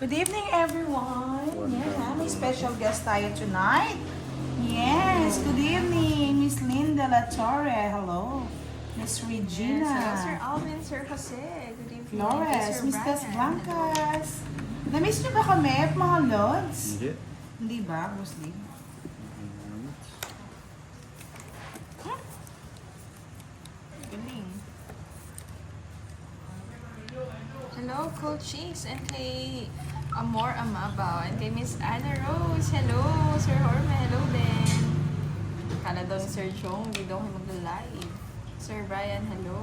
Good evening, everyone. Yeah, may special guest tayo tonight. Yes, good evening, Miss Linda La Torre. Hello. Miss Regina. Yes, hello, Sir Alvin, Sir Jose. Good evening. Flores, Sir Miss Tess Brian. Blancas. Na-miss niyo ba kami, mga lods? Hindi. Hindi ba, Bruce Lee? Galing. Hello, Coach Cheeks, and kay Amor Amabaw, and kay Miss Anna Rose. Hello, Sir Horme. Hello din. Kala daw ni Sir Chong, hindi daw kayo mag-live. Sir Brian, hello.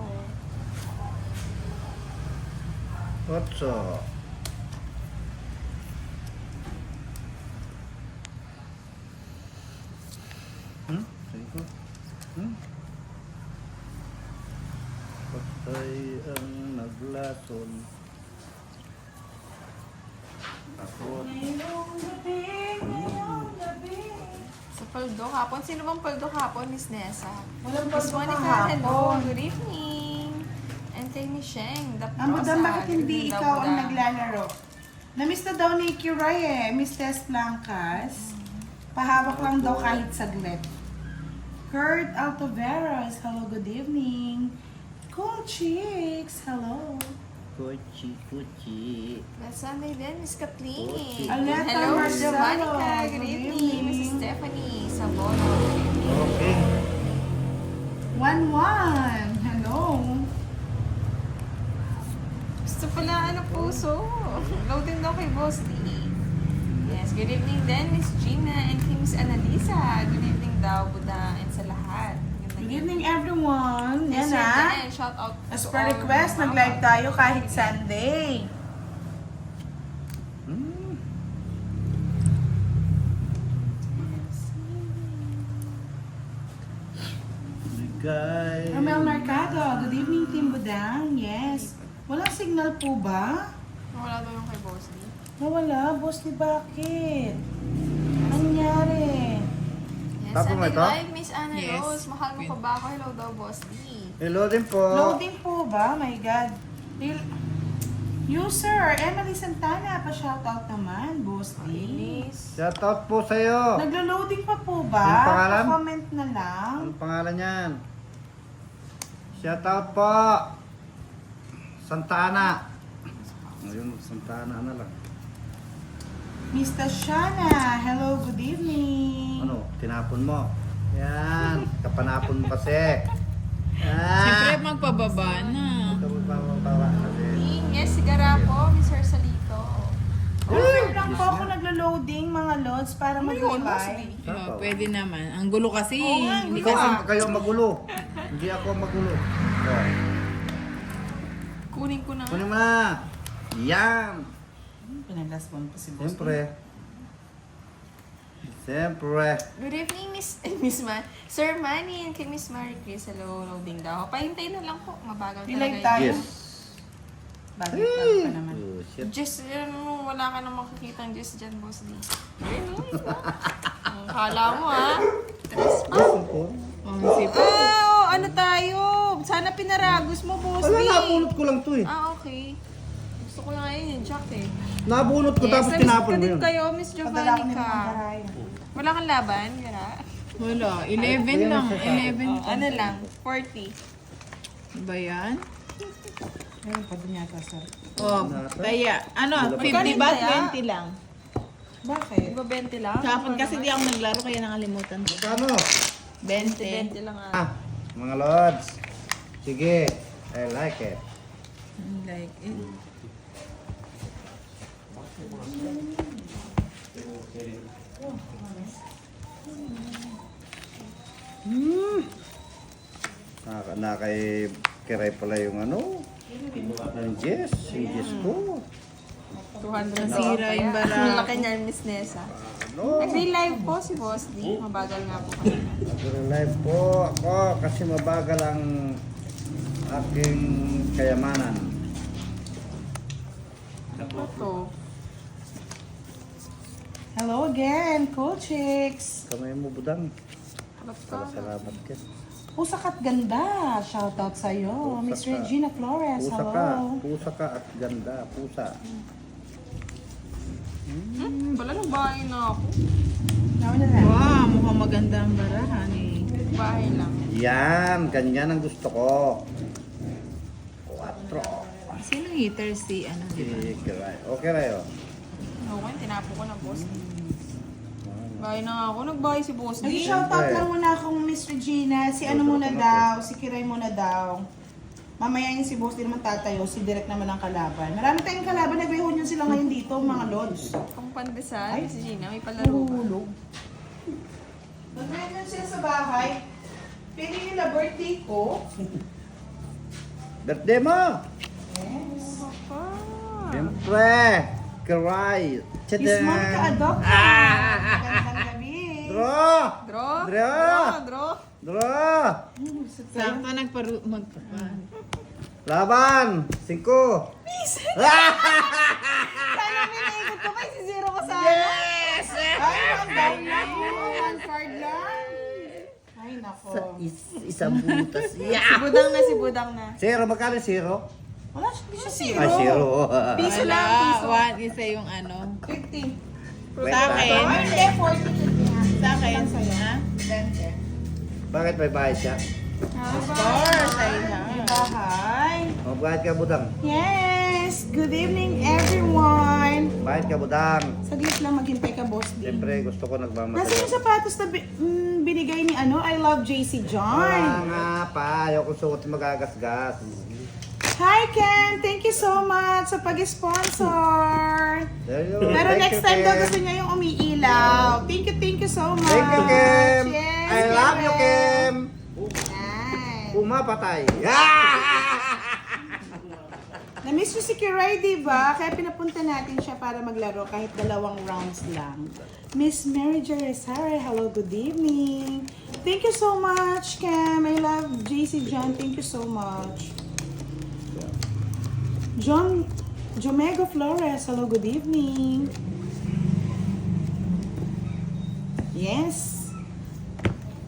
What's up? Sige ko. Patay ang naglason. Ako. Ngayong gabi. Sa Paldo Hapon. Sino bang Paldo Hapon, Miss Nessa? Walang Miss Paldo Monica, hello. kahapon. Good evening. And kay Miss Sheng, the Ang madam, Prosa. bakit hindi Good evening daw, ikaw ang madam. naglalaro? Na-miss na daw ni Kiray Miss Tess Blancas. Pahawak lang daw kahit saglit. Kurt Altoveros, hello, good evening. Cool Chicks, hello. Kuchi, kuchi. Kasama din, Miss Kathleen. Okay. Aleta Hello, Miss Marcelo. Javanica. Good Good evening. evening. Miss Stephanie Sabono. Good evening. Okay. 1-1, hello. Gusto pala, puso. Loading daw kay Boss D. Yes, good evening din, Miss Gina and kay Miss Annalisa. Good evening daw, Buda, and sa lahat. Good evening, everyone. Yes, Yan sir, ha. Dan, shout out As to per all request, mga nag-live tayo kahit Sunday. Hmm. Bigay. Romel Mercado, good evening, Team Budang. Yes. Walang signal po ba? Wala daw yung kay Boss D. Nawala, boss ni bakit? Ano nangyari? Yes, Tapo and mo then ito? live, Miss Anna Yes. Rose. Mahal mo pa ba ako? Hello daw, Boss D. Hello din po. Loading po ba? My God. User, Emily Santana, pa-shoutout naman, boss D. Linis. Shoutout po sa'yo. Naglo-loading pa po ba? Anong pangalan? Pa-comment na lang. Anong pangalan niyan? Shoutout po. Santana. Ayun, Santana na lang. Mr. Shana, hello, good evening. Ano, tinapon mo. Yan, kapanapon mo kasi. Siyempre Ah! magpababa na. Ito magbabawa kasi. Yes, sigara po, Miss Hersalito. Over lang po ako naglo-loading mga loads para mag-reply. Pwede naman. Ang gulo kasi. Oo nga, Hindi Ikaw kasi kayo magulo. Hindi ako magulo. Oh, Kunin ko na. kunin mo na. Yan. Pinalas one pa si boss. Siyempre. Siyempre. Good evening, Miss Sir Manny and kay Miss Marie Chris. Hello, loading daw. Pahintay na lang po. Mabagal Nilag talaga tayo. Yes. Bagay Hey! pa naman. Oh, shit. Just, wala ka na makikita ang just dyan, Boss D. Very nice, no? Ang kala mo, ha? Tres pa. Ano tayo? Sana pinaragos mo, Boss D. Wala, nabunot ko lang to eh. Okay. Gusto ko na ngayon yung jack eh. Nabunot ko tapos namiss tinapon ko mo din yun. kayo, Miss Padala ko ni Jovanika. Mama Raya. Wala kang laban, gara? wala. 11 lang. 11 Ano lang, 40. ba yan? Meron pa din yata, sir. Oh, kaya, ano, 50 Magkano ba? kaya? 20 lang. Bakit? Iba 20 lang? Kahapon kasi di ako naglaro kaya nakalimutan ko. Kano? 20. 20 lang ah. Ah, mga lods. Sige. I like it. Like, Nakay kiray pala yung ano. Yung Jess. Yung Jess ko. 200 Nasira yung bara. Ang laki niya, Miss Nessa. Ano? Nagli-live po si Boss D. Mabagal nga po kami. Live po ako kasi mabagal ang aking kayamanan. Ito. Hello again, Cool Chicks. Kamay mo budang. Harap ka. Salamat ka. Pusa ka't ganda. Shoutout sa'yo. Pusa Miss ka. Regina Flores, Pusa ka. hello. Pusa ka at ganda. Pusa. Wala nang bahay na ako. Naman na lang. Wow, mukhang maganda ang barahan eh. Bahay lang. Yan, ganyan ang gusto ko. 4. Sinong heater si ano, di ba? Kiray. Okay rayo. Okay, tinapo ko na boss. Bahay na nga ako. Nagbahay si boss. Nag-shoutout lang muna akong Miss Regina. Si ano muna daw, si Kiray muna daw. Mamaya yung si Boss din naman tatayo, si Direk naman ang kalaban. Marami tayong kalaban, nag-reunion sila ngayon dito, mga lods. Kung pandesal, si Gina, may palaro ba? Hulog. Nag-reunion sila sa bahay. Pero yun na birthday ko. Birthday mo! Yes. Papa. Siyempre! Kiray. Miss Monica Adopta. Magandang gabi. Draw! Draw? Draw! Draw? Draw! Sakto magpapan. Laban! 5! Sana pinaikot ko pa, si Zero ko sana. Yes! Ay, ang down lang. One card lang. Ay, nako. Isang butas. Si Budang na, si Budang na. Zero, magkano zero? Wala siya zero. Ay, zero. Piso Wala, lang, piso. one isa yung ano. 50. Sa akin. Ay, hindi, 40. Sa akin, ha? 20. Bakit may bayad siya? Of course, I have. Bahay. O, bayad ka, budang. Yes! Good evening, everyone! Bayad ka, budang. Saglit lang maghintay ka, Boss D. Siyempre, gusto ko Nasaan nagmamadali. yung sapatos na binigay ni I Love JC Wala John? nga pa. Ayoko suot magagasgas. Hi, Ken! Thank you so much sa pag-sponsor! There you go. Pero Thank next you, time daw Ken. gusto niya yung umiilaw. Thank you so much! Thank you, Kim. Yes, I love you, Kim. Nice. Pumapatay. Na-miss mo si Kiray, di ba? Kaya pinapunta natin siya para maglaro kahit 2 rounds lang. Miss Mary Jo Resara, hello, good evening. Thank you so much, Cam. I love JC John. Thank you so much. John Jomego Flores, hello, good evening. Yes.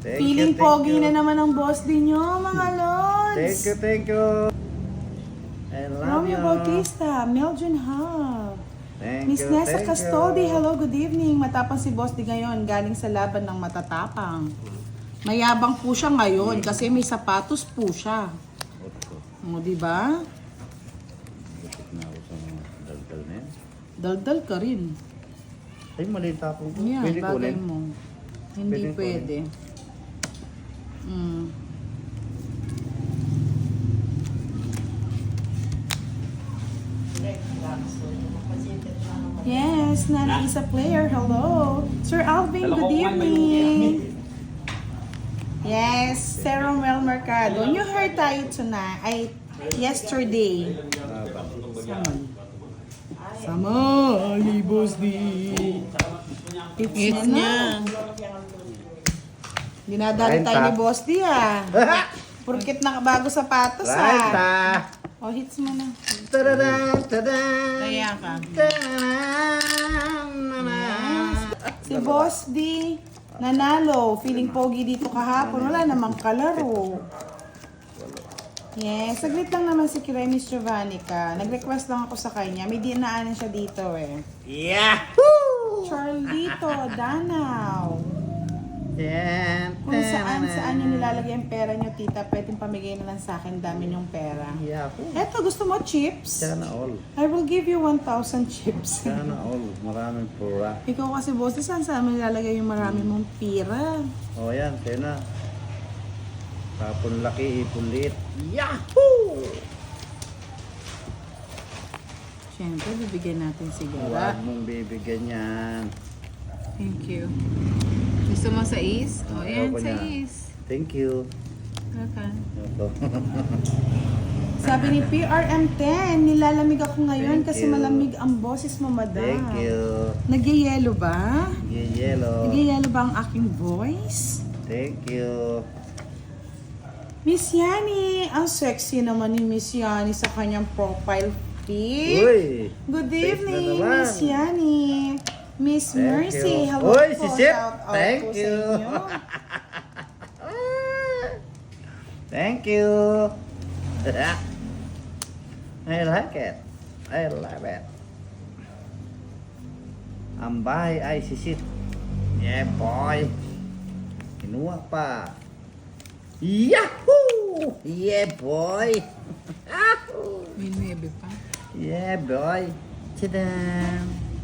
Feeling pogi na naman ang boss din nyo, mga lods. Thank you. I love Romeo you. Bautista, Meldrin Hub. Thank Miss you, Nessa thank Castodi, you. hello, good evening. Matapang si Boss di ngayon, galing sa laban ng matatapang. Mayabang po siya ngayon kasi may sapatos po siya. O, di ba? Busog na ako sa mga daldal na yan. Daldal ka rin. Ay, maliit tapong ko. Yan, Pwede bagay kunin. mo. Hindi Pwede pwede. Yes, Nana is a player. Hello. Sir Alvin, good evening. Yes, Sarah Mel Mercado. You heard tayo tonight. Yesterday. Sama. Ay, Boss D. It's It's niya. Dinadali tayo ni Boss D ah. Porkit nakabago sapatos Right, ah. O, hits mo na. Tadadam, tadam. Kaya ka. Si Boss D, nanalo. Feeling pogi dito kahapon. Wala namang kalaro. Yes, saglit lang naman si Kiray, Miss Giovannica. Nag-request lang ako sa kanya. May dinaanan siya dito eh. Yahoo! Charlito, Danaw. Yan. Kung saan yung nilalagay ang pera nyo, tita, pwedeng pamigay na lang sa akin. Dami yung pera. Yahoo! Eto, gusto mo chips? Sana all. I will give you 1,000 chips. Sana all. Maraming pura. Ikaw kasi, boss, saan mo nilalagay yung marami mong pira? O yan, tena. Tapon laki, ipon liit. Yahoo! Siyempre, bibigyan natin sigara. Huwag mong bibigyan yan. Thank you. Gusto mo sa is? O, yan, Ayoko sa niya. is. Thank you. Okay. Ito. Sabi ni PRM10, nilalamig ako ngayon Thank kasi you. malamig ang boses mo, madam. Thank you. Nagyayelo ba? Yellow. Nagyayelo ba ang aking voice? Thank you. Miss Yani, ang sexy naman ni Miss Yani sa kanyang profile pic. Uy! Good Face na evening, naman. Miss Yani. Miss Thank Mercy, you. hello Uy, po. si Sip. Shout out Thank po you. sa inyo. Thank you. I like it. I love it. Ang bahay ay sisit. Yeah, boy. Kinuha pa. Yahoo! Yeah, boy. May 9 pa. Yeah, boy. Tadam!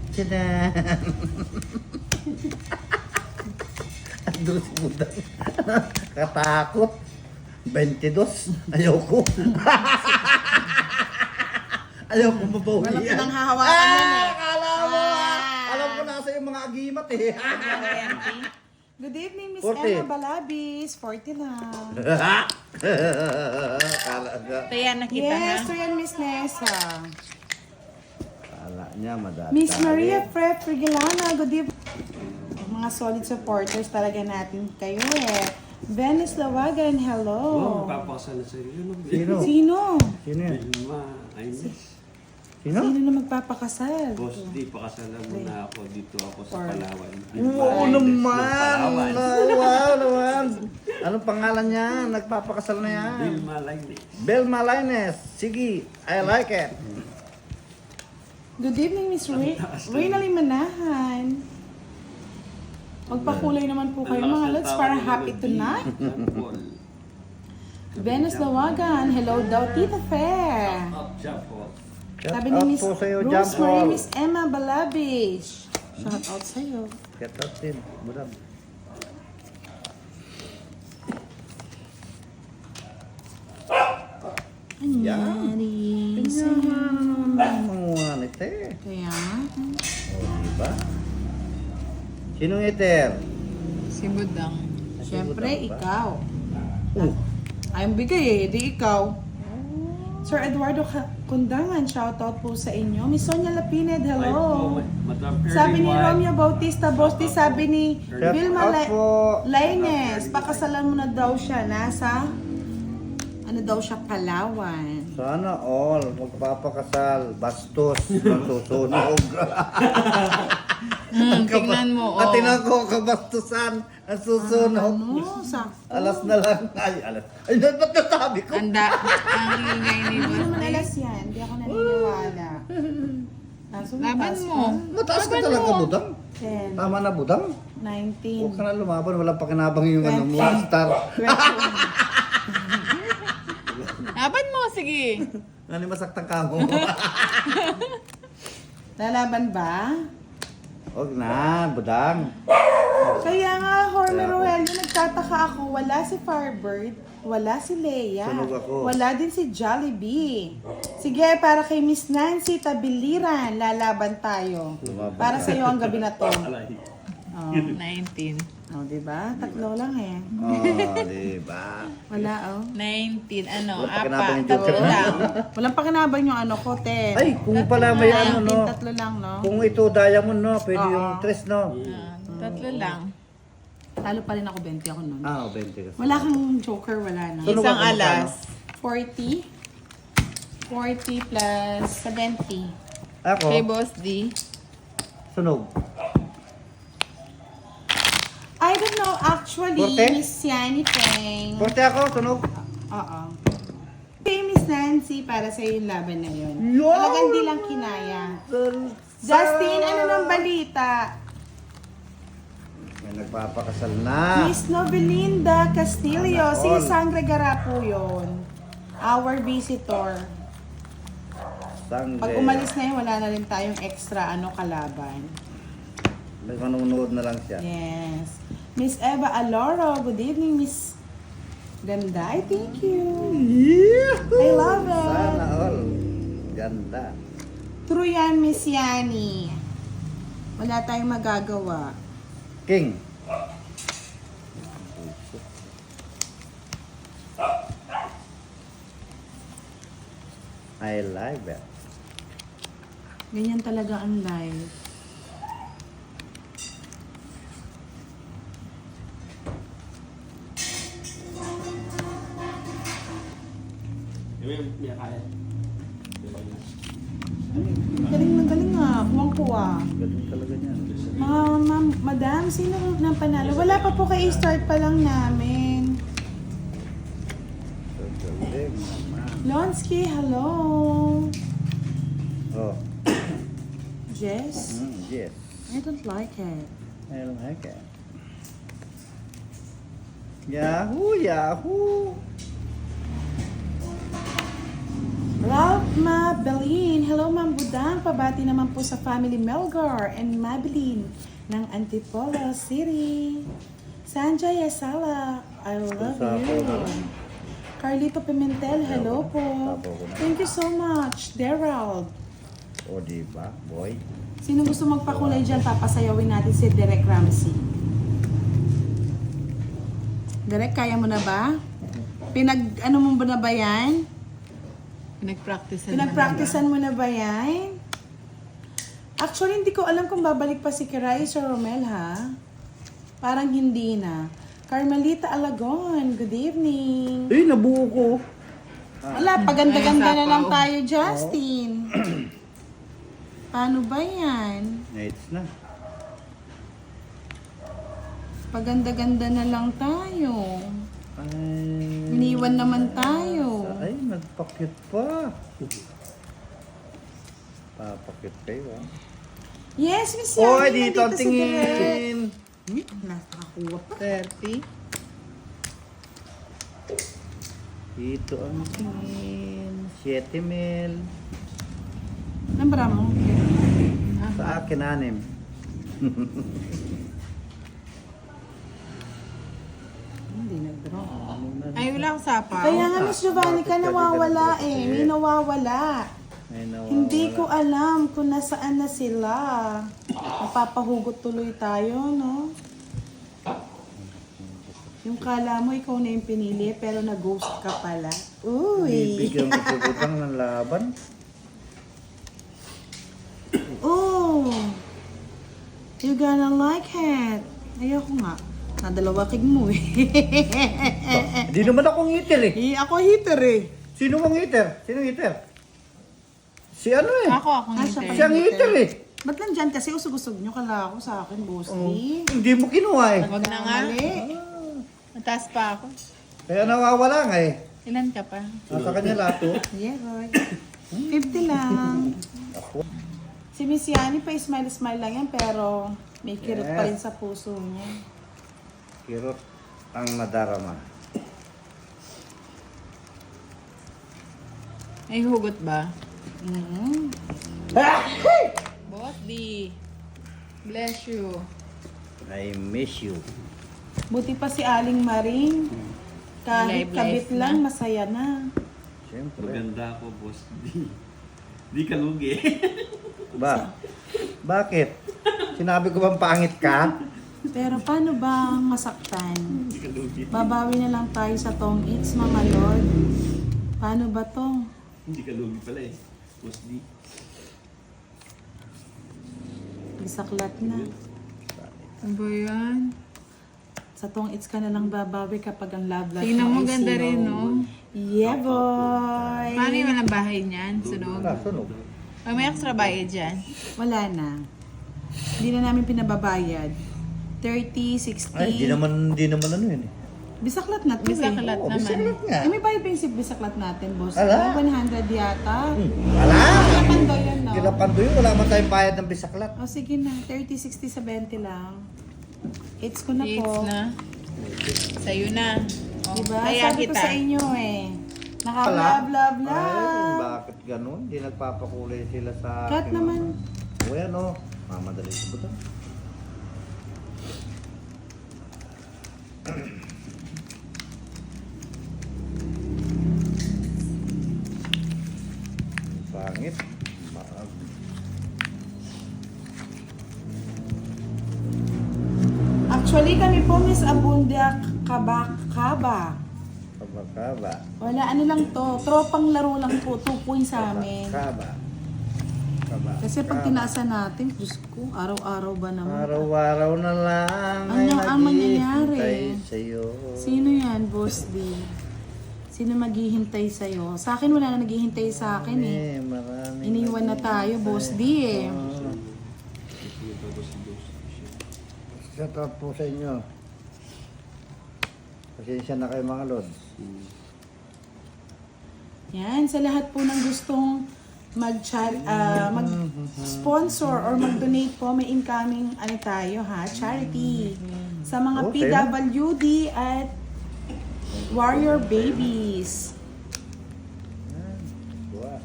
Tadam! Ando si Budang. Katakot. 22. Ayoko. Ayoko mabawi Walang yan. pinanghahawakan yan eh. Akala mo! Alam ko nasa yung mga agimat eh. Good evening, Miss 40. Emma Balabis. 40 lang. Kala niya. Kaya nakita Yes, ha? so yan, Miss Nessa. Kala niya madami. Miss Maria Fred Frigilana, good evening. Mga solid supporters talaga natin kayo eh. Venice Lawagan, hello. Magpapakasal na sa iyo. Sino? Sino? Sino yan? Vilma, Ines. Sino? Sino na magpapakasal? Boss, di pakasalan mo na ako. Dito ako sa Or- Palawan. Oo naman! Wow naman! Anong pangalan niya? Nagpapakasal na yan. Vilma Lainez. Belma Lainez. Sige, I like it. Good evening, Miss Reynalyn Manahan. Magpakulay naman po kayo mga lods para happy tonight. Venus Lawagan, hello daw, Tita Fair. Shout Sabi ni out Miss po sa'yo, John Rosemary, Paul. Miss Emma Balabish. Shout out sa'yo. Shout out din. Budang. Anyari sa'yo. Mga nite. Kaya, O, diba? Sinong iter? Si Budang. syempre, Budang ba? ikaw. Oh, Ayong bigay eh, di ikaw. Sir Eduardo Kundangan, shout out po sa inyo. Miss Sonia Lapined, hello. Sabi ni Romeo Bautista Bosti, sabi ni shout Vilma out po. Lainez, pakasalan mo na daw siya. Nasa, ano daw siya, Palawan. Sana all magpapakasal. Bastos. Masusunog. Tingnan mo, oh. Tingnan ko, kabastusan. Ang susunog. Ano? Sa, Alas na lang. Ay, alas. Ay, ba't natabi ko? Ang ingay ni hindi naman Budang. alas yan. Hindi ako naniniwala. Kaso Laban mataas mo. pa. Mataas ka talaga, Budang. 10, Tama na, Budang. 19. Huwag ka na lumaban. Walang pakinabang yung ano, monster. Laban mo, sige. Ano yung masaktan ka mo? Lalaban ba? Huwag na, Budang. Kaya nga, Jorme Kaya ako. Rogelio, nagtataka ako, wala si Firebird, wala si Leia, Sunog ako. wala din si Jollibee. Sige, para kay Miss Nancy Tabiliran, lalaban tayo. Lumaban Para ka. sa iyo ang gabi na to. Oh, 19. oh diba? Tatlo lang eh. Oh, diba? Wala oh. 19, ano, Walang pakinabang yung tatlo joker. lang. Walang pakinabang yung ano ko, 10. Ay, kung pala may ano, no? Tatlo lang, no? Kung ito diamond, no? Pwede Oo. yung tres, no? Tatlo lang. Talo pa rin ako, 20 ako nun. Ah, 20 kasi. Wala kang joker, wala na. Sunog Isang ako, magkano? alas. 40. 40 plus 70. Ako, Kay Boss D. sunog. I don't know, actually, Forte? Miss Yani Peng. 40 ako, sunog. Oo. Okay, Miss Nancy, para sa yung laban na yun. Yun! Talagang di lang kinaya. Justin, ano ng balita? May nagpapakasal na. Miss Novelinda Castillo, Sana si all. Sangre Garapo yun. Our visitor. Sangre. Pag umalis na yun, wala na rin tayong extra kalaban. May manunood na lang siya. Yes. Miss Eva Aloro, good evening, Miss Ganda. I thank you. I love it. Sana all. Ganda. True yan, Miss Yani. Wala tayong magagawa. King. I like that. Ganyan talaga ang life. May kaya. Galing nga. Kuwang-kuwa. Ganun talaga niyan. Ma'am, madam, sino nang panalo? Wala pa po kayo, start pa lang namin. So, galing, mama. Lonsky, hello. Oh. Jess. Yes. I don't like it. I don't like it. Yahoo! Yahoo! Ralph Mabelin. Hello, Ma'am Budang. Pabati naman po sa family Melgar and Mabelin ng Antipolo City. Sanjay Asala, I love you. Carlito Pimentel, hello po. Thank you so much, Gerald. O, diba, boy? Sino gusto magpakulay dyan, papasayawin natin si Derek Ramsey. Derek, kaya mo na ba? Ano mo ba na ba yan? Pinag-practicean mo na ba yan? Actually, hindi ko alam kung babalik pa si Kiray or Romel, ha? Parang hindi na. Carmelita Alagon, good evening. Nabuo ko. Wala, paganda-ganda na lang tayo, Justin. Paano ba yan? Nights na. Paganda-ganda na lang tayo. Ay, Iniwan naman tayo. ay, nagpakit pa. Papakit kayo, ah. Yes, Miss Yani. Oy, dito ang nandito si Direk. tingin. Nakakuha pa. 30. Dito ang tingin. 7 mil. Nambara mo? Sa akin, 6. Hindi nag-draw. Ay, wala akong sapaw. Kaya nga, Miss Giovanni ka nawawala eh. May nawawala. Ay, nawawala. Hindi ko alam kung nasaan na sila. Mapapahugot tuloy tayo, no? Yung kala mo, ikaw na yung pinili, pero nag-ghost ka pala. Uy! Bibigyan ko pagkutang ng laban. Oh! You gonna like it. Ayoko nga. Nadalawa kig mo eh. Hindi naman ako ngiter eh. Ako hitter eh. Sino ang ngiter? Sino ngiter? Si ano eh. Ako siya ngiti. Siya ang ngiter eh. Ba't nandyan kasi usog-usog nyo? Kala ko sa akin, bossy. Hindi mo kinuha eh. Wag na nga. Mali. Mataas pa ako. Kaya nawawala nga eh. Ilan ka pa? Nasa kanya lahat oh. Yeah, boy. 50 lang. Si Miss Yani pa smile-smile lang yan, pero may kirot pa rin sa puso niya. Kirot ang nadarama. May hugot ba? Mm. Boss D. Bless you. I miss you. Buti pa si Aling Maring. Kahit Live kabit na. lang, masaya na. Siyempre. Maganda ako, boss. Di ka lugi. Ba? Bakit? Sinabi ko bang pangit ka? Pero paano ba masaktan? Di ka lugi. Babawi na lang tayo sa Tong Eats, mga lord. Paano ba to? Hindi ka lugi pala eh. Boss D. Bisaklat na. Ano ba yan? Sa Tong Eats ka na lang babawi kapag ang love life Tingnan mo, ay ganda zero. rin, no? Yeah, boy. Paano yung walang bahay niyan? Sunog? Wala, sunog. Ay, may extra bayad dyan. Wala na. Hindi na namin pinababayad. 30, 60. Ay, di naman ano yun eh. Bisaklat na to Bisaklat Oo, naman. bisaklat nga. eh. May bayad pa yung bisaklat natin, boss. Ala? 100 yata. Wala! Kilapan daw yun, no? Kilapando yun, wala man tayong bayad ng bisaklat. O sige na, 30, 60, 70 lang. It's ko na It's po. na. Sa'yo na. O, Diba? kaya Sabi ko kita. sa inyo eh. Ay, Naka-love. bakit ganun? Hindi nagpapakulay sila sa Cut akin. naman. O yan o. Mamadali sa buto. Pangit. Actually, kami po, Miss Abunda Kaba. Kabakaba. Wala, ano lang to. Tropang laro lang po. 2 points sa amin. Kaba. Kaba. Kasi pag tinasa natin, Diyos ko, araw-araw ba naman? Araw-araw na lang Ano ang mangyayari? naghihintay sa'yo. Sino yan, Boss D? Sino maghihintay sa'yo? Sa akin, wala na naghihintay sa akin eh. Marami. Iniwan na tayo, Boss D eh. Shout out po sa inyo. Pasensya na kayo mga lods. Yan, sa lahat po ng gustong mag-sponsor or mag-donate po, may incoming ano tayo ha, charity sa mga Okay. PWD at Warrior Babies. Wow.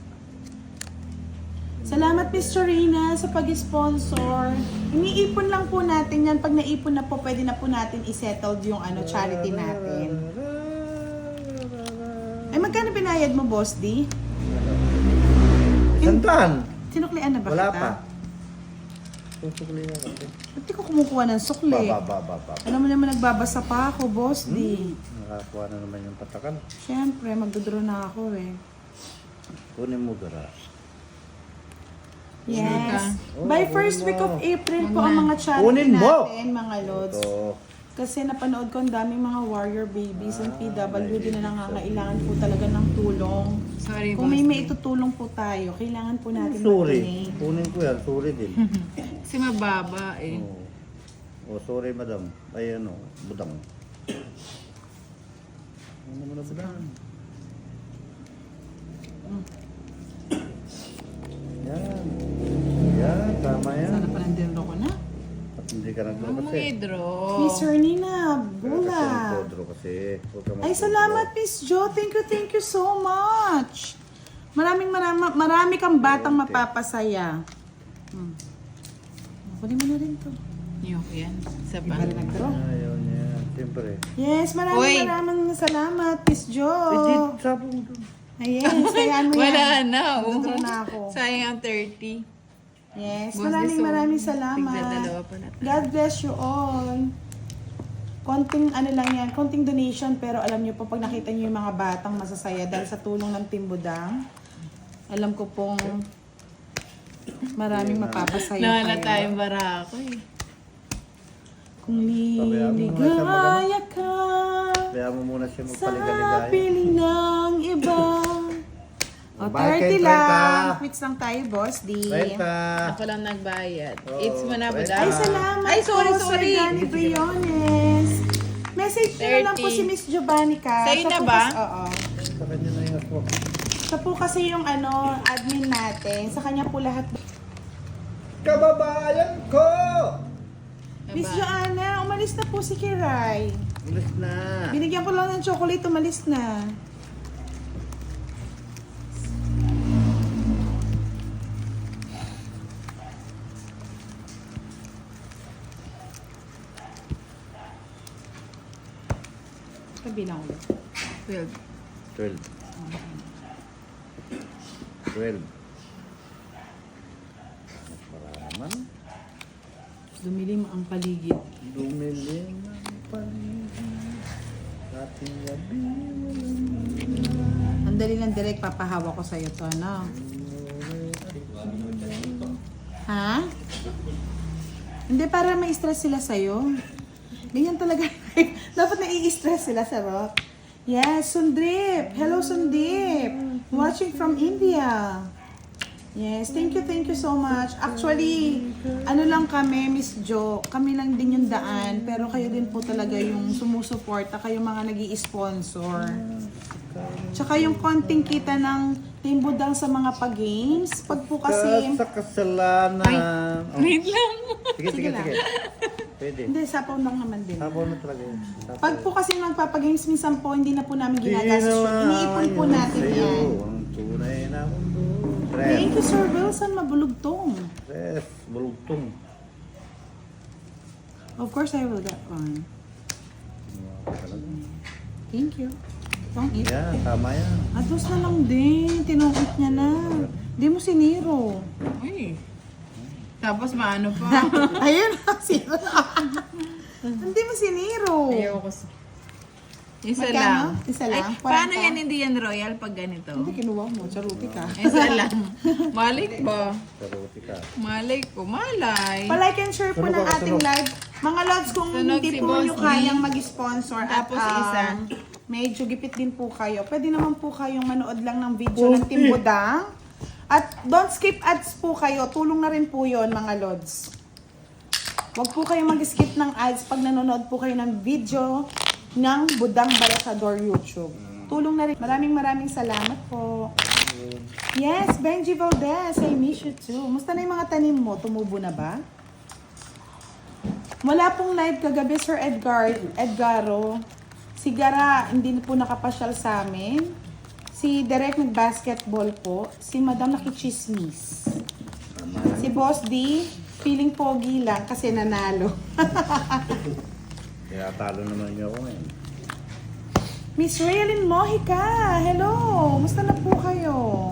Salamat Miss Chorina sa pag-sponsor. Iniipon lang po natin yan. Pag naipon na po, pwede na po natin isettle yung ano, charity natin. Ay, magkano binayad mo, Boss D? Santan! Sinuklian na ba Wala kita? pa. Susukli na kasi. Ba't di ko kumukuha ng sukli? Ba. Alam mo naman, nagbabasa pa ako, Boss D. Nakakuha na naman yung patakan. Siyempre, magdodraw na ako eh. Kunin mo gara. Yes. Oh, By kunin first mo. week of April po ang mga charity Kunin mo. natin, mga lods. Ito. Kasi napanood ko ang daming mga warrior babies and PWD na nangangailangan po talaga ng tulong. Sorry, Kung may boss. maitutulong po tayo, kailangan po natin Sorry. mag-donate. Kunin ko yan. Sorry din. Kasi mababa eh. Oh, sorry madam. Ay ano, budang. Ano mo na budang? Yan. Yan, tama yan. Sana pa nandito ko na. At hindi ka nagdro Huwag mo kasi. i-draw. Miss Ernina, Kasi Bula. nagdro kasi. Huwag ka Ay, magdodro. salamat Miss Jo. Thank you so much. Marami kang batang mapapasaya. Kunin mo na rin to. Yung yan. Isa Di pa. ba rin nag-draw? Ayaw niya. Siyempre. Yes, Uy. maraming salamat, Miss Jo. Edit, sabong doon. Ayan, sayaan mo yan. Wala na. Oh. Nagdodraw na ako. Sayang ang 30. Yes, Boss, this maraming one. salamat. Tigdadalawa pala. God bless you all. Konting ano lang yan, konting donation, pero alam niyo po, pag nakita niyo yung mga batang masasaya dahil sa tulong ng Team Budang, alam ko pong maraming mapapasaya Nawala kayo. tayong barako eh. Kung Pabayaan mo muna siya liligaya ka Kaya mo muna siya sa magpaligaligaya. piling ng iba. O, Bye, 30 kay lang. 30. Quits lang tayo, Boss D. Renta. Ako lang nagbayad. Oo, It's mo na ba right. Ay, daw? salamat Ay, sorry, po, sorry. Sir Danny Briones. Message nyo na lang po 30. si Miss Giovanni ka. Sa'yo Siya na po ba? Oo. Sa kanya na yung ako. Siya po kasi yung ano, admin natin. Sa kanya po lahat. Kababayan ko! Miss Joanna, umalis na po si Kiray. Ulis na. Binigyan ko lang ng chocolate, umalis na. Kabilang ulit. 12. 12. 12. Mas paraman. Dumilim ang paligid. Dumilim ang paligid. Sa ating gabi. Ang dali ng direct, papahawa ko sa'yo to, no? Ha? Hindi, para may stress sila sa'yo. Ganyan talaga. Dapat nai-stress sila sa rock. Yes, Sundip. Hello, Sundip. Watching from India. Yes, thank you so much. Actually, ano lang kami, Miss Jo, kami lang din yung daan, pero kayo din po talaga yung sumusuporta, kayo mga nag-i-sponsor. Tsaka yung konting kita ng Team Budang sa mga pag-games, pag po kasi... Sa kasalanan. Oh. Wait lang. Sige. lang. Pwede. Hindi, sapaw lang naman din. Sabaw na talaga yun. Sabaw. Pag po kasi magpapagames, minsan po, hindi na po namin ginagastos. Di na Iniipon po lang natin sa'yo yan. ang tunay na mundo. Thank you, Sir Wilson. Mabulugtong. Yes, bulugtong. Of course, I will get one. Thank you. Don't eat. Yan, tama yan. Ados na lang din. Tinukit niya na. Hindi mo siniro. Uy. Tapos maano pa. Ayun na, sira. Hindi mo siniro. Ayoko sa... Isa Magkano? lang. Isa lang? Ay, paano 40? yan hindi yan royal pag ganito? Hindi, kinuha mo. Charuti ka. Isa lang. Malay ba? Saruti ka. Malay ko. Malay. Pa-like and share po Tunog ng ako, ating tunog. live. Mga lods, kung Tunog hindi si po Boss nyo D. kayang mag-sponsor at Tapos isa. medyo gipit din po kayo, pwede naman po kayong manood lang ng video ng Team Budang. At don't skip ads po kayo. Tulong na rin po yon mga lods. Huwag po kayong mag-skip ng ads pag nanonood po kayo ng video ng Budang Balasador YouTube. Tulong na rin. Maraming salamat po. Yes, Benji Valdez, I miss you too. Musta na yung mga tanim mo? Tumubo na ba? Wala pong live kagabi, Sir Edgaro. Si Gara, hindi na po nakapasyal sa amin. Si Derek nag-basketball po. Si Madam nakichismis. Si Boss D, feeling pogi lang kasi nanalo. Kaya talo naman niyo ako ngayon. Miss Raylin Mojica, hello! Musta na po kayo?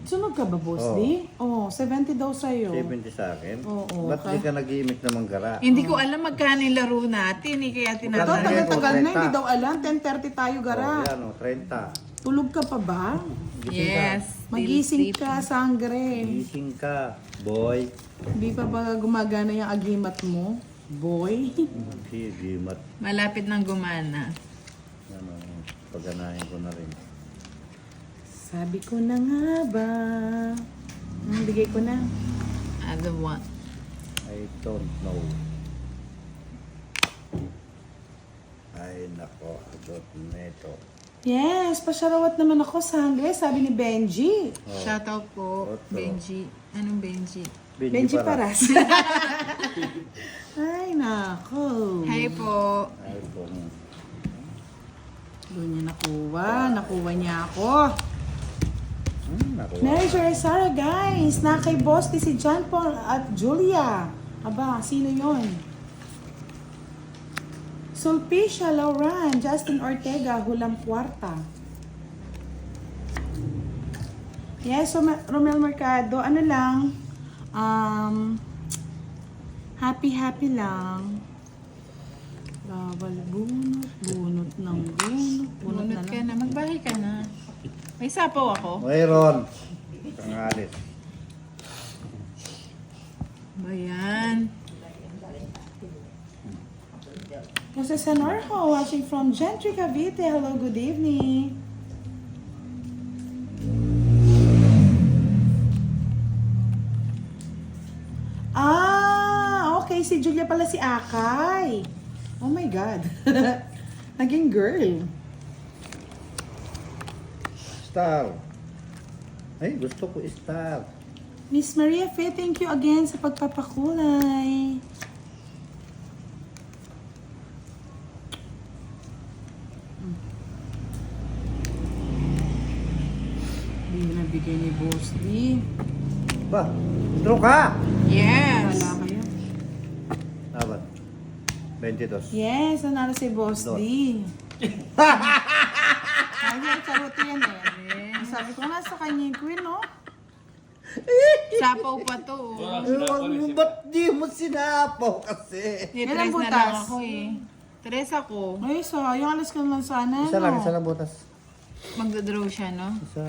Sunog ka ba, Boss D? Oh, 70 daw sa'yo. 70 sa akin? Oo, Ba't di ka nag-iimik ng gara? Hindi ko alam magkano yung laro natin eh, kaya Ito, tinatanong. tagal-tagal na, 30. hindi daw alam. 10:30 tayo, Gara. Oh, yan o, 30. Tulog ka pa ba? Yes. Magising still ka, sangre. Gising ka, boy. Hindi pa ba gumagana yung agimat mo? Boy. Sige, mat. Malapit nang gumana. Ano, paganahin ko na rin. Sabi ko na nga ba? Bigay ko na. Other one. I don't know. Ay, nako, agot neto. Yes, pasyarawat naman ako, sangre. Sabi ni Benji. Oh. Shoutout po, Otto. Benji. Anong Benji? Benji Paras. Ay, nako. Hi po. Ay, kung Doon niya nakuha. Nakuha niya ako. nako. Mary Jo Sara, guys. Na kay Boss di si John Paul at Julia. Aba, sino yon? Sulpicia Lauran, Justin Ortega, Hulam Cuarta. Yes, so Romel Mercado, ano lang, happy lang. Bawal bunot ng bunot. Bunot na Bunot ka lang. na. Magbahay ka na. May sapaw ako. Mayroon. Kangalit. Bayan. Jose Sanorjo, watching from Gentry, Cavite. Hello, good evening. Okay. Si Julia pala si Akay. Oh my God. Naging girl. Star. Ay, gusto ko star. Miss Maria Faye, thank you again sa pagpapakulay. Hindi na nabigay ni Boss D. Ba, draw ka! Yes. Wala kayo. Dapat. 22. Yes, nanalo si Boss D. Dos. Ay, charuto yan eh. Sabi ko nga sa kanya yung queen, no? Sapaw pa to. Ba't di mo sinapaw kasi? Ilang Tres na butas? lang ako eh. Tres ako. Ay, sayang. Alas ka naman sana, Isa lang, no? isa lang butas. Magdodraw siya, no? Isa.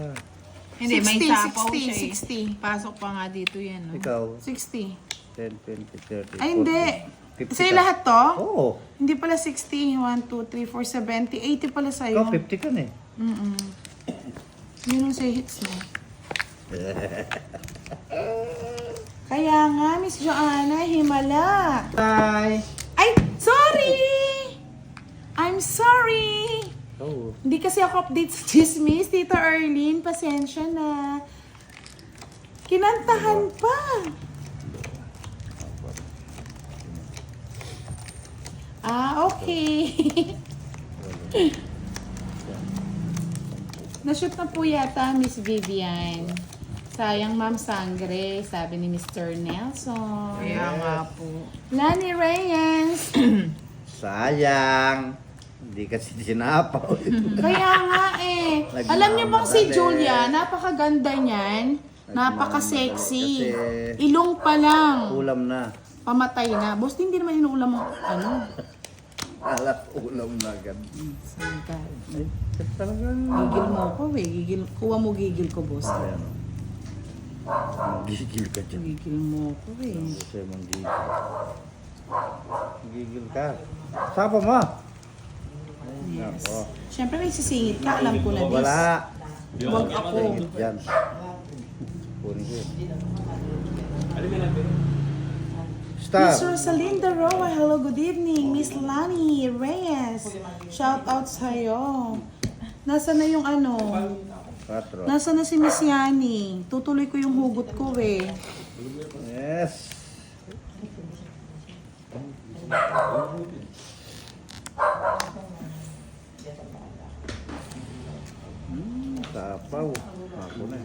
Hindi, may 60, sapaw siya eh. 60. Pasok pa nga dito yan, no? Ikaw, 60. 10, 20, 30, Ay, hindi. 40, 50 Sa'yo ka. lahat to? Oo. Hindi pala 60. 1, 2, 3, 4, 70. 80 pala sa'yo. Ikaw, 50 ka na eh. Yun ang say hits mo. Kaya nga, Miss Joanna, himala. Bye! Ay, sorry! I'm sorry! Oo. Hindi kasi ako update sa chismis. Tita Arlene, pasensya na. Kinantahan pa. Okay. Nashoot na po yata, Miss Vivian. Sayang, Ma'am Sangre, sabi ni Mr. Nelson. Kaya nga po. Lani Reyes. Sayang. Hindi kasi sinapaw. Kaya nga eh. Alam niyo bang si Julia, napakaganda niyan. Napaka-sexy. Kasi Ilong pa lang. ulam na. Pamatay na. Boss, hindi naman inuulam mo. Ano? Alat ulam na agad. Sangka. Ay, talagang... Gigil mo ako eh. Kuha mo gigil ko, boss. Ayan o. Gigil ka dyan. Gigil mo ako eh. Gusto mong gigil. Gigil ka. Sapa mo. Ay, Yes. nako. Siyempre may sisingit ka. Alam ko na this. Wala. Huwag ako. Singit yan. Kunin ko yun. Stop. Miss Rosalinda Roa, hello, good evening. Miss Lani Reyes, shout out sa'yo. Nasa na yung ano? 4. Nasa na si Miss Yani? Tutuloy ko yung hugot ko eh. Yes. Tapaw. Ako na.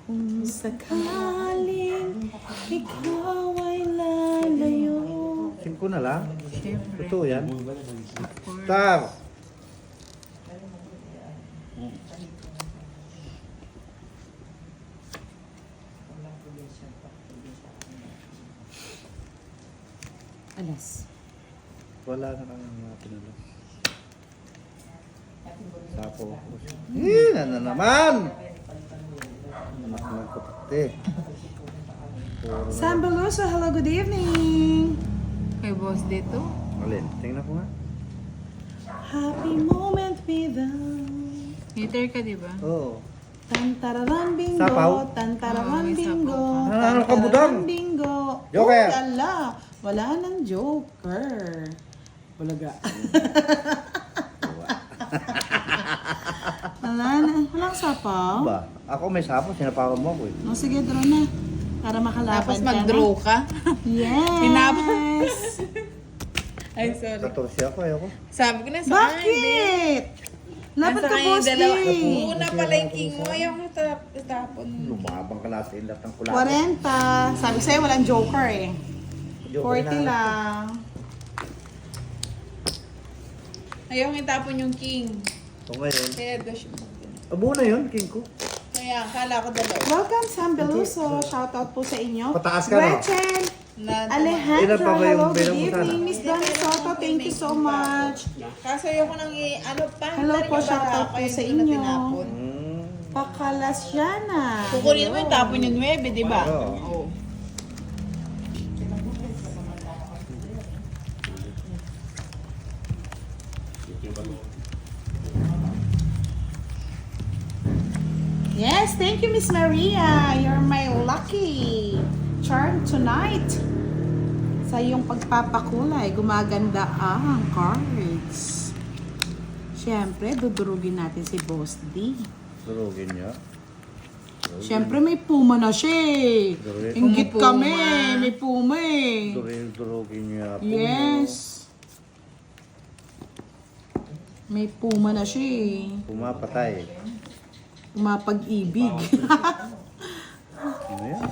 Kung sakaling ikaw ay lalayo. 5 na lang. Siyempre. Totoo yan. Stop. Alas. Wala na kang mga pinala. Sapo. Na naman! Anak ng puti. Sam Beluso, hello, good evening. Kay boss dito. Alin? Tingnan ko nga. Happy moment without. Hater ka, di ba? Oo. Tantararan bingo, Sapaw? tantararan may bingo, sapaw ka. Ano ka, budang? bingo. Joker. Oh, ala, wala nang joker. Bulaga. Walang sapaw? Ba? Ako may sapo. Sinapawan mo ako eh. O sige, draw na. Para makalaban Tapos ka mag-draw ka. na. Yes. Hinabas. Ay, sorry. 14 ako. Ayoko. Sabi ko na sa Bakit? Laban ka, boss D. Una pala yung king mo. Ayaw ko tapon. Lumabang ka natin lahat ng kulay. 40. Sabi ko sa'yo, walang joker eh. Joker 40 lang. Ayaw ko tapon yung king. O ngayon. Kaya dos. Abo na yun, king ko. Kaya akala ko dalawa. Welcome, Sam Beluso. Shoutout po sa inyo. Pataas ka, no? Gretchen, Ilan Alejandro, pa ba yung hello, good bilang mo sana? evening. Miss Donna Soto, thank you so much. Kaso ayoko nang ano pa. Hello po, shoutout po sa inyo. Hmm. Pakalasyana. Kukunin mo yung tapon yung 9, di ba? Oo. Oo. Yes, thank you, Miss Maria. You're my lucky charm tonight. Sa iyong pagpapakulay, gumaganda ang cards. Siyempre, dudurugin natin si Boss D. Durugin niya. Siyempre, may puma na siya eh. Durugin. Inggit Puma. kami. May puma eh. Durugin niya. Yes. May puma na siya eh. Pumapatay. Pumapag-ibig. Ano yan?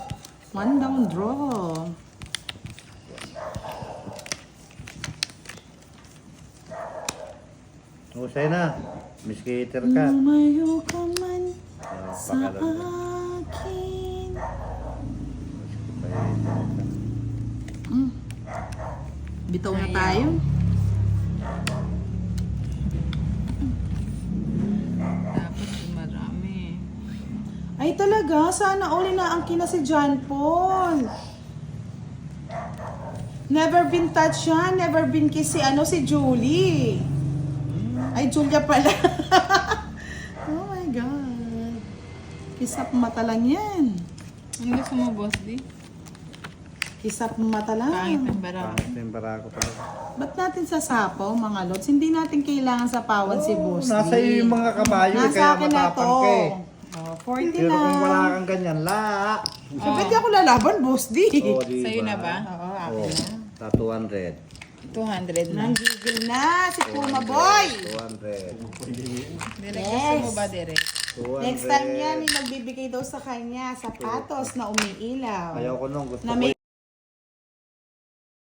One down draw. Husay na. Miss Kater ka. Lumayo ka man sa Pakalan. akin. Bitaw na tayo. Dapat marami. Ay talaga, sana uli na ang kina si John Paul. Never been touched yan, never been kiss si si Julie. Ay, Julia pala. Oh my God. Kisap mata lang yan. Ano gusto mo, boss D? Kisap mata Pangit lang. ng barako. Pangit na yung barako talaga. Ba't natin sasapaw, mga lods? Hindi natin kailangan sapawan si Boss D. Nasa iyo yung mga kabayo eh, Nasa kaya akin na matapang to. ka eh. Oh, 40 Pero na. kung wala kang ganyan, la. Siyempre di ako lalaban, Boss D. Oh, di Sa'yo ba? na ba? Oo, akin Oh, na. sa 200. 200 na. Nanggigil na si Puma Boy. 200. Direk, Yes. gusto mo ba, Direk? 200. Next time yan, may magbibigay daw sa kanya sapatos na umiilaw. Ayaw ko nung gusto Na ko may